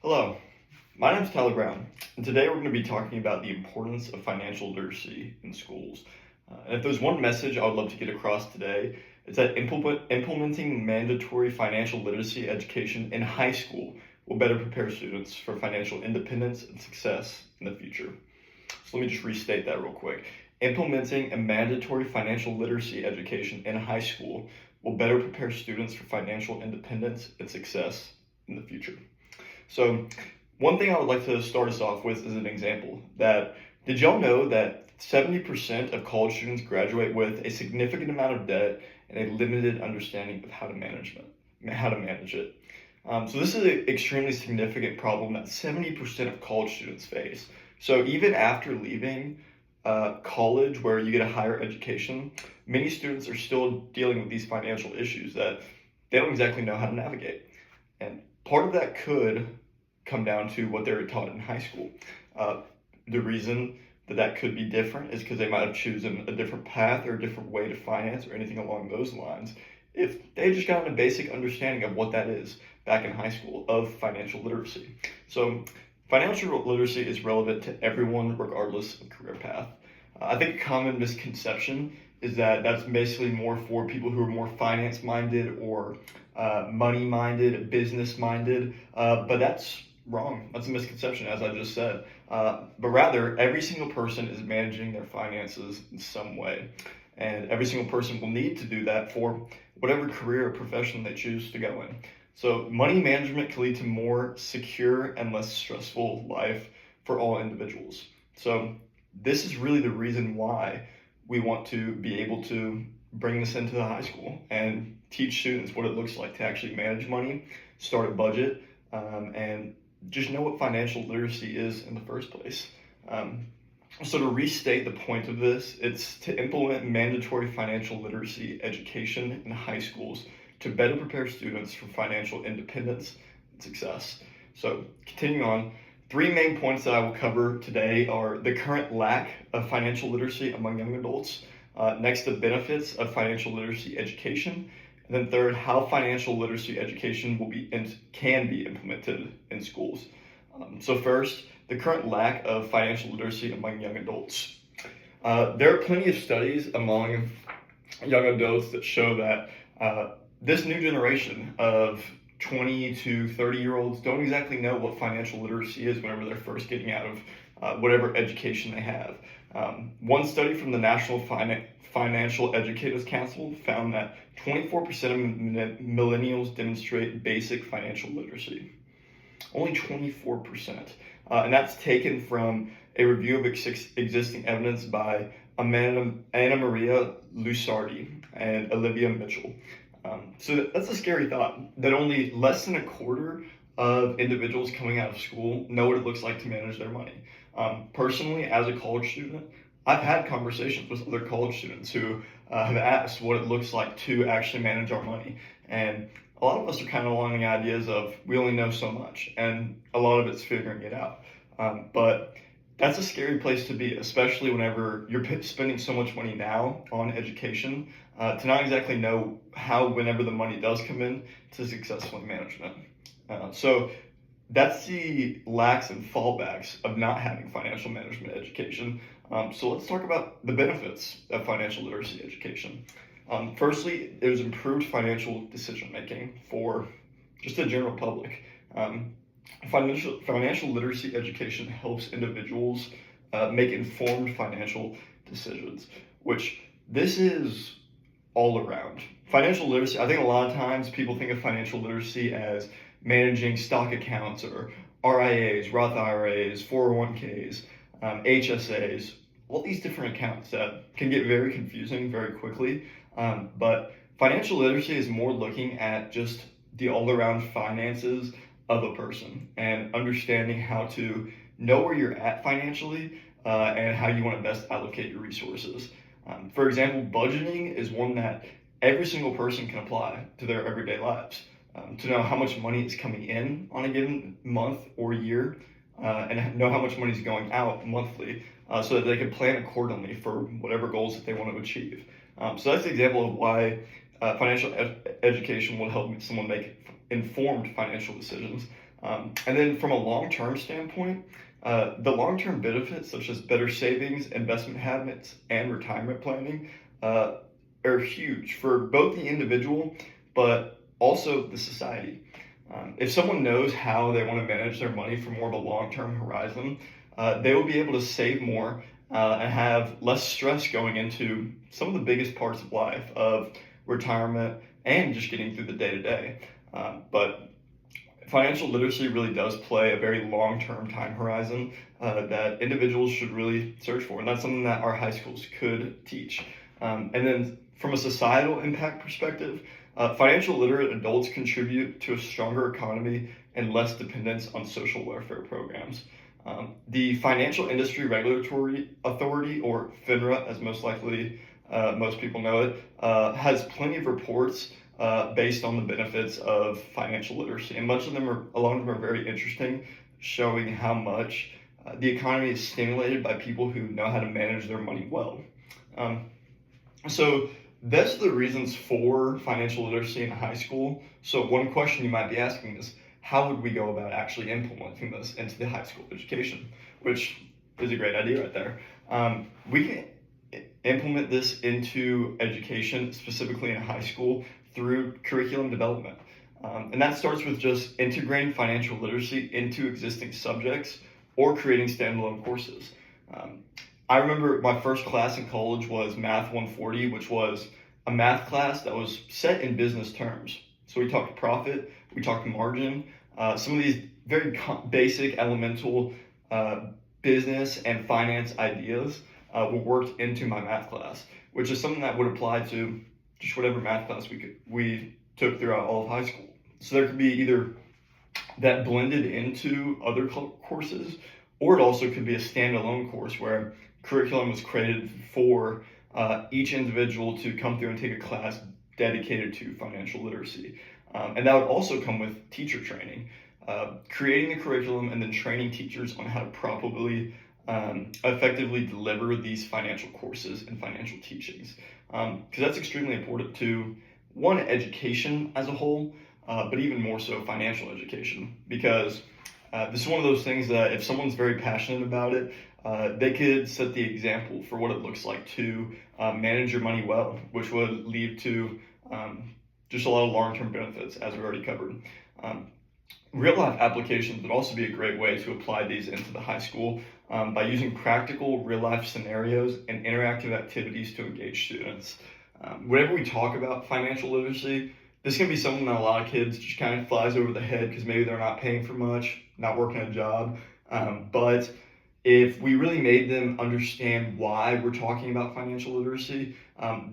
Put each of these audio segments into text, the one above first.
Hello, my name is Tyler Brown, and today we're going to be talking about the importance of financial literacy in schools. And if there's one message I would love to get across today, it's that implementing mandatory financial literacy education in high school will better prepare students for financial independence and success in the future. So let me just restate that real quick. Implementing a mandatory financial literacy education in high school will better prepare students for financial independence and success in the future. So one thing I would like to start us off with is an example that did y'all know that 70% of college students graduate with a significant amount of debt and a limited understanding of how to manage it. So this is an extremely significant problem that 70% of college students face. So even after leaving college where you get a higher education, many students are still dealing with these financial issues that they don't exactly know how to navigate. And part of that could come down to what they were taught in high school. The reason that could be different is because they might have chosen a different path or a different way to finance or anything along those lines if they just got a basic understanding of what that is back in high school of financial literacy. So financial literacy is relevant to everyone regardless of career path. I think a common misconception is that that's basically more for people who are more finance minded or money minded, business minded, but that's wrong. That's a misconception, as I just said. But rather, every single person is managing their finances in some way, and every single person will need to do that for whatever career or profession they choose to go in. So money management can lead to more secure and less stressful life for all individuals. So this is really the reason why we want to be able to bring this into the high school and teach students what it looks like to actually manage money, start a budget, and just know what financial literacy is in the first place. So to restate the point of this, it's to implement mandatory financial literacy education in high schools to better prepare students for financial independence and success. So continuing on, three main points that I will cover today are the current lack of financial literacy among young adults, next, the benefits of financial literacy education, and then third, how financial literacy education can be implemented in schools. So first, the current lack of financial literacy among young adults. There are plenty of studies among young adults that show that this new generation of 20 to 30-year-olds don't exactly know what financial literacy is whenever they're first getting out of whatever education they have. One study from the National Financial Educators Council found that 24% of millennials demonstrate basic financial literacy. Only 24%. And that's taken from a review of existing evidence by Anna Maria Lusardi and Olivia Mitchell. So that's a scary thought, that only less than a quarter of individuals coming out of school know what it looks like to manage their money. Personally, as a college student, I've had conversations with other college students who have asked what it looks like to actually manage our money. And a lot of us are kind of along the ideas of we only know so much, and a lot of it's figuring it out. But that's a scary place to be, especially whenever you're spending so much money now on education to not exactly know how, whenever the money does come in, to successfully manage it. So that's the lacks and fallbacks of not having financial management education. So let's talk about the benefits of financial literacy education. Firstly, there's improved financial decision making for just the general public. Financial literacy education helps individuals make informed financial decisions, which this is all around. Financial literacy, I think a lot of times people think of financial literacy as managing stock accounts or RIAs, Roth IRAs, 401ks, HSAs, all these different accounts that can get very confusing very quickly. But financial literacy is more looking at just the all-around finances of a person and understanding how to know where you're at financially and how you want to best allocate your resources. For example, budgeting is one that every single person can apply to their everyday lives. To know how much money is coming in on a given month or year, and know how much money is going out monthly, so that they can plan accordingly for whatever goals that they want to achieve. So that's the example of why financial education will help someone make informed financial decisions. And then from a long-term standpoint, the long-term benefits such as better savings, investment habits, and retirement planning uh, are huge for both the individual, but also the society. If someone knows how they want to manage their money for more of a long-term horizon, they will be able to save more and have less stress going into some of the biggest parts of life, of retirement and just getting through the day-to-day. But financial literacy really does play a very long-term time horizon that individuals should really search for, and that's something that our high schools could teach. And then from a societal impact perspective, financial literate adults contribute to a stronger economy and less dependence on social welfare programs. The Financial Industry Regulatory Authority, or FINRA, as most people know it, has plenty of reports based on the benefits of financial literacy, and a lot of them are very interesting, showing how much the economy is stimulated by people who know how to manage their money well. Um, so that's the reasons for financial literacy in high school. So one question you might be asking is, how would we go about actually implementing this into the high school education? Which is a great idea right there. We can implement this into education, specifically in high school, through curriculum development. And that starts with just integrating financial literacy into existing subjects or creating standalone courses. Um, I remember my first class in college was Math 140, which was a math class that was set in business terms. So we talked profit, we talked margin, some of these very basic, elemental business and finance ideas were worked into my math class, which is something that would apply to just whatever math class we took throughout all of high school. So there could be either that blended into other courses, or it also could be a standalone course where curriculum was created for each individual to come through and take a class dedicated to financial literacy. And that would also come with teacher training, creating the curriculum and then training teachers on how to properly, effectively deliver these financial courses and financial teachings. Because that's extremely important to, one, education as a whole, but even more so financial education. Because this is one of those things that if someone's very passionate about it, they could set the example for what it looks like to manage your money well, which would lead to just a lot of long-term benefits, as we already covered. Real-life applications would also be a great way to apply these into the high school by using practical real-life scenarios and interactive activities to engage students. Whenever we talk about financial literacy, this can be something that a lot of kids just kind of flies over the head because maybe they're not paying for much, not working a job. But if we really made them understand why we're talking about financial literacy,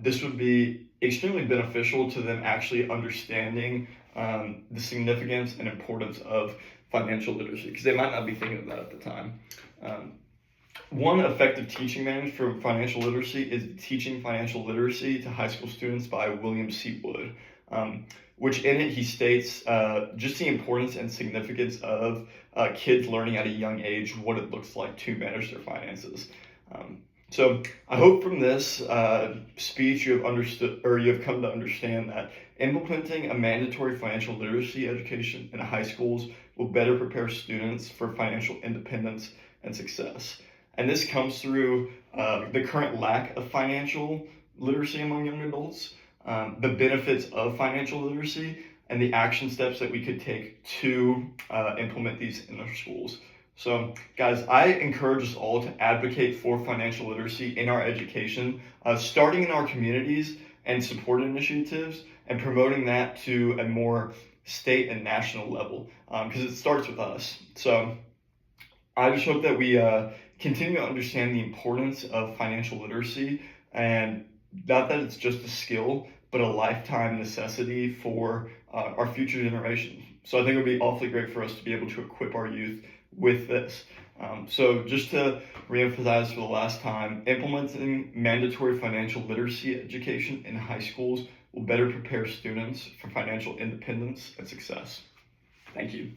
this would be extremely beneficial to them actually understanding the significance and importance of financial literacy, because they might not be thinking of that at the time. One effective teaching manage for financial literacy is Teaching Financial Literacy to High School Students by William C. Wood, which in it he states just the importance and significance of kids learning at a young age what it looks like to manage their finances. So I hope from this speech you have understood, or you have come to understand, that implementing a mandatory financial literacy education in high schools will better prepare students for financial independence and success. And this comes through the current lack of financial literacy among young adults, the benefits of financial literacy, and the action steps that we could take to implement these in our schools. So, guys, I encourage us all to advocate for financial literacy in our education, starting in our communities and support initiatives, and promoting that to a more state and national level, because it starts with us. So, I just hope that we continue to understand the importance of financial literacy, and not that it's just a skill, but a lifetime necessity for our future generations. So I think it would be awfully great for us to be able to equip our youth with this. So just to reemphasize for the last time, implementing mandatory financial literacy education in high schools will better prepare students for financial independence and success. Thank you.